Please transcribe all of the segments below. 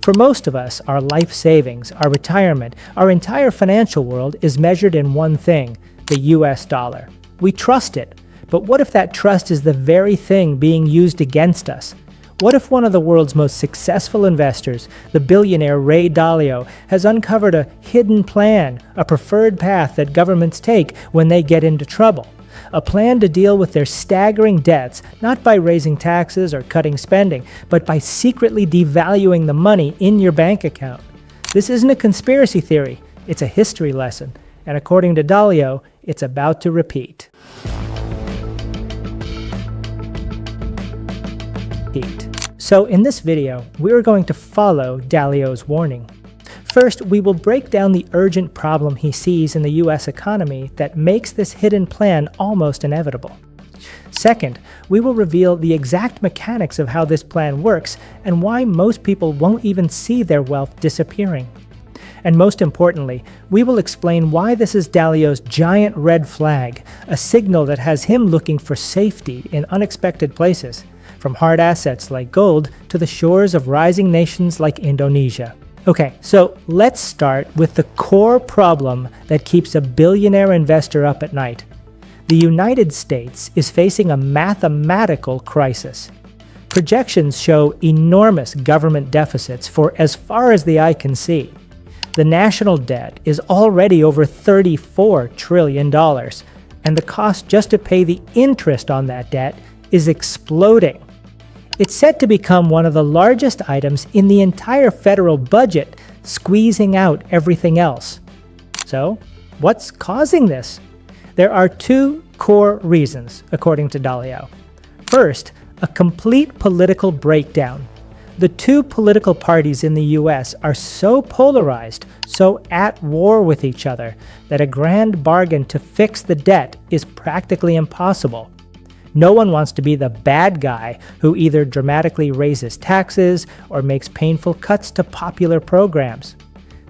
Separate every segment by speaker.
Speaker 1: For most of us, our life savings, our retirement, our entire financial world is measured in one thing, the US dollar. We trust it, but what if that trust is the very thing being used against us? What if one of the world's most successful investors, the billionaire Ray Dalio, has uncovered a hidden plan, a preferred path that governments take when they get into trouble? A plan to deal with their staggering debts, not by raising taxes or cutting spending, but by secretly devaluing the money in your bank account. This isn't a conspiracy theory, it's a history lesson, and according to Dalio, it's about to repeat. So in this video, we're going to follow Dalio's warning. First, we will break down the urgent problem he sees in the US economy that makes this hidden plan almost inevitable. Second, we will reveal the exact mechanics of how this plan works and why most people won't even see their wealth disappearing. And most importantly, we will explain why this is Dalio's giant red flag, a signal that has him looking for safety in unexpected places, from hard assets like gold to the shores of rising nations like Indonesia. Okay, so let's start with the core problem that keeps a billionaire investor up at night. The United States is facing a mathematical crisis. Projections show enormous government deficits for as far as the eye can see. The national debt is already over $34 trillion, and the cost just to pay the interest on that debt is exploding. It's set to become one of the largest items in the entire federal budget, squeezing out everything else. So, what's causing this? There are two core reasons, according to Dalio. First, a complete political breakdown. The two political parties in the US are so polarized, so at war with each other, that a grand bargain to fix the debt is practically impossible. No one wants to be the bad guy who either dramatically raises taxes or makes painful cuts to popular programs.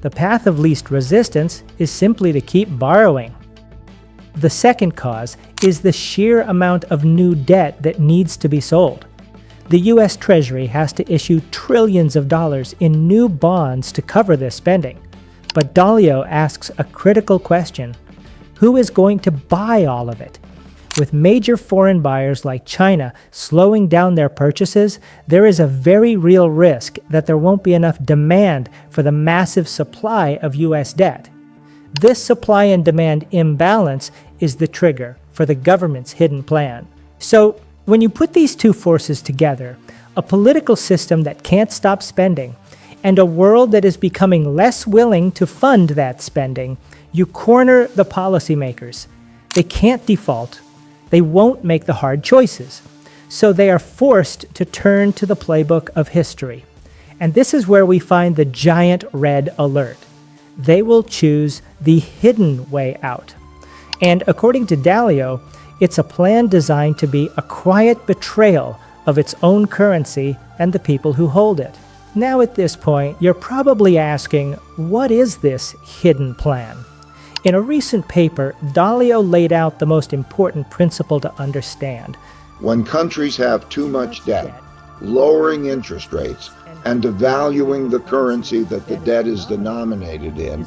Speaker 1: The path of least resistance is simply to keep borrowing. The second cause is the sheer amount of new debt that needs to be sold. The US Treasury has to issue trillions of dollars in new bonds to cover this spending. But Dalio asks a critical question: who is going to buy all of it? With major foreign buyers like China slowing down their purchases, there is a very real risk that there won't be enough demand for the massive supply of US debt. This supply and demand imbalance is the trigger for the government's hidden plan. So, when you put these two forces together, a political system that can't stop spending, and a world that is becoming less willing to fund that spending, you corner the policymakers. They can't default. They won't make the hard choices. So they are forced to turn to the playbook of history. And this is where we find the giant red alert. They will choose the hidden way out. And according to Dalio, it's a plan designed to be a quiet betrayal of its own currency and the people who hold it. Now at this point, you're probably asking, what is this hidden plan? In a recent paper, Dalio laid out the most important principle to understand.
Speaker 2: When countries have too much debt, lowering interest rates and devaluing the currency that the debt is denominated in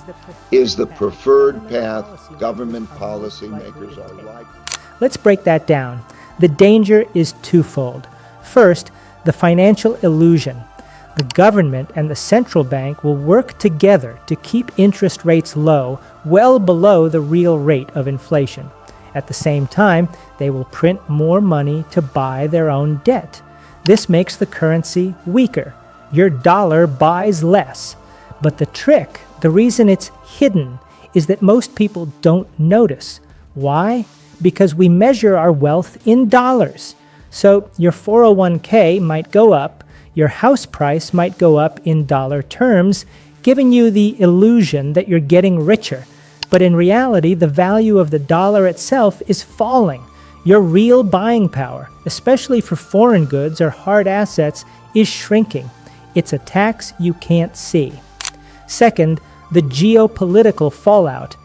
Speaker 2: is the preferred path government policymakers are likely.
Speaker 1: Let's break that down. The danger is twofold. First, the financial illusion. The government and the central bank will work together to keep interest rates low, well below the real rate of inflation. At the same time, they will print more money to buy their own debt. This makes the currency weaker. Your dollar buys less. But the trick, the reason it's hidden, is that most people don't notice. Why? Because we measure our wealth in dollars. So your 401k might go up, your house price might go up in dollar terms, giving you the illusion that you're getting richer. But in reality, the value of the dollar itself is falling. Your real buying power, especially for foreign goods or hard assets, is shrinking. It's a tax you can't see. Second, the geopolitical fallout.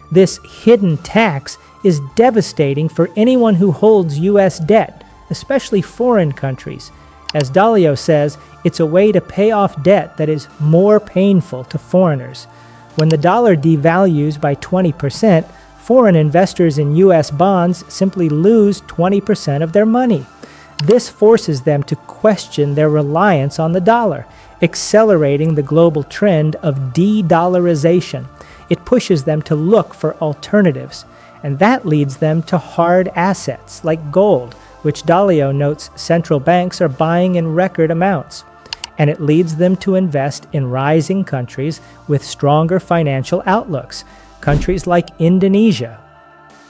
Speaker 1: This hidden tax is devastating for anyone who holds US debt, especially foreign countries. As Dalio says, it's a way to pay off debt that is more painful to foreigners. When the dollar devalues by 20%, foreign investors in U.S. bonds simply lose 20% of their money. This forces them to question their reliance on the dollar, accelerating the global trend of de-dollarization. It pushes them to look for alternatives, and that leads them to hard assets like gold, which Dalio notes central banks are buying in record amounts. And it leads them to invest in rising countries with stronger financial outlooks, countries like Indonesia,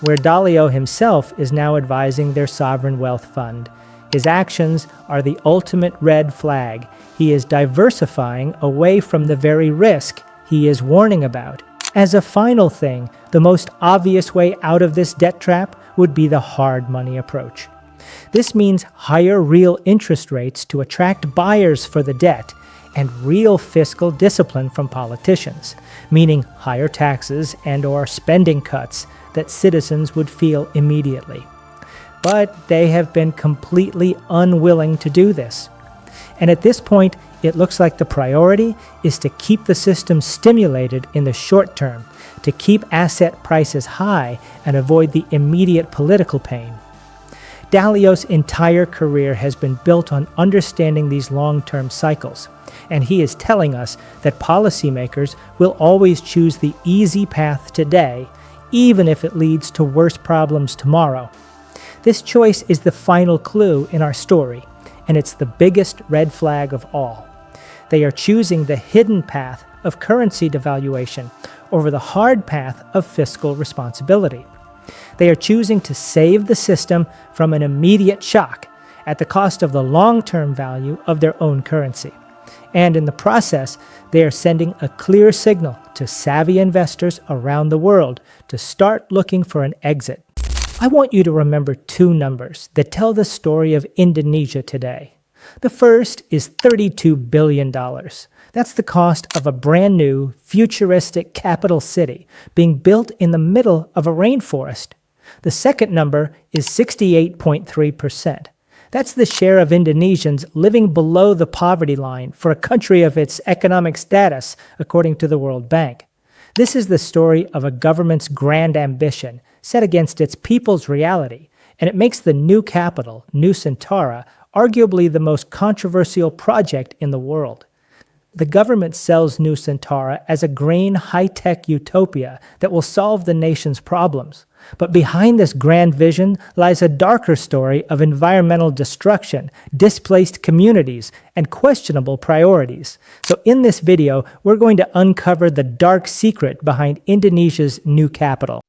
Speaker 1: where Dalio himself is now advising their sovereign wealth fund. His actions are the ultimate red flag. He is diversifying away from the very risk he is warning about. As a final thing, the most obvious way out of this debt trap would be the hard money approach. This means higher real interest rates to attract buyers for the debt and real fiscal discipline from politicians, meaning higher taxes and/or spending cuts that citizens would feel immediately. But they have been completely unwilling to do this. And at this point, it looks like the priority is to keep the system stimulated in the short term, to keep asset prices high and avoid the immediate political pain. Dalio's entire career has been built on understanding these long-term cycles, and he is telling us that policymakers will always choose the easy path today, even if it leads to worse problems tomorrow. This choice is the final clue in our story, and it's the biggest red flag of all. They are choosing the hidden path of currency devaluation over the hard path of fiscal responsibility. They are choosing to save the system from an immediate shock at the cost of the long-term value of their own currency. And in the process, they are sending a clear signal to savvy investors around the world to start looking for an exit. I want you to remember two numbers that tell the story of Indonesia today. The first is $32 billion. That's the cost of a brand new, futuristic capital city being built in the middle of a rainforest. The second number is 68.3%. That's the share of Indonesians living below the poverty line for a country of its economic status, according to the World Bank. This is the story of a government's grand ambition set against its people's reality, and it makes the new capital, Nusantara, arguably the most controversial project in the world. The government sells Nusantara as a green, high-tech utopia that will solve the nation's problems. But behind this grand vision lies a darker story of environmental destruction, displaced communities, and questionable priorities. So in this video, we're going to uncover the dark secret behind Indonesia's new capital.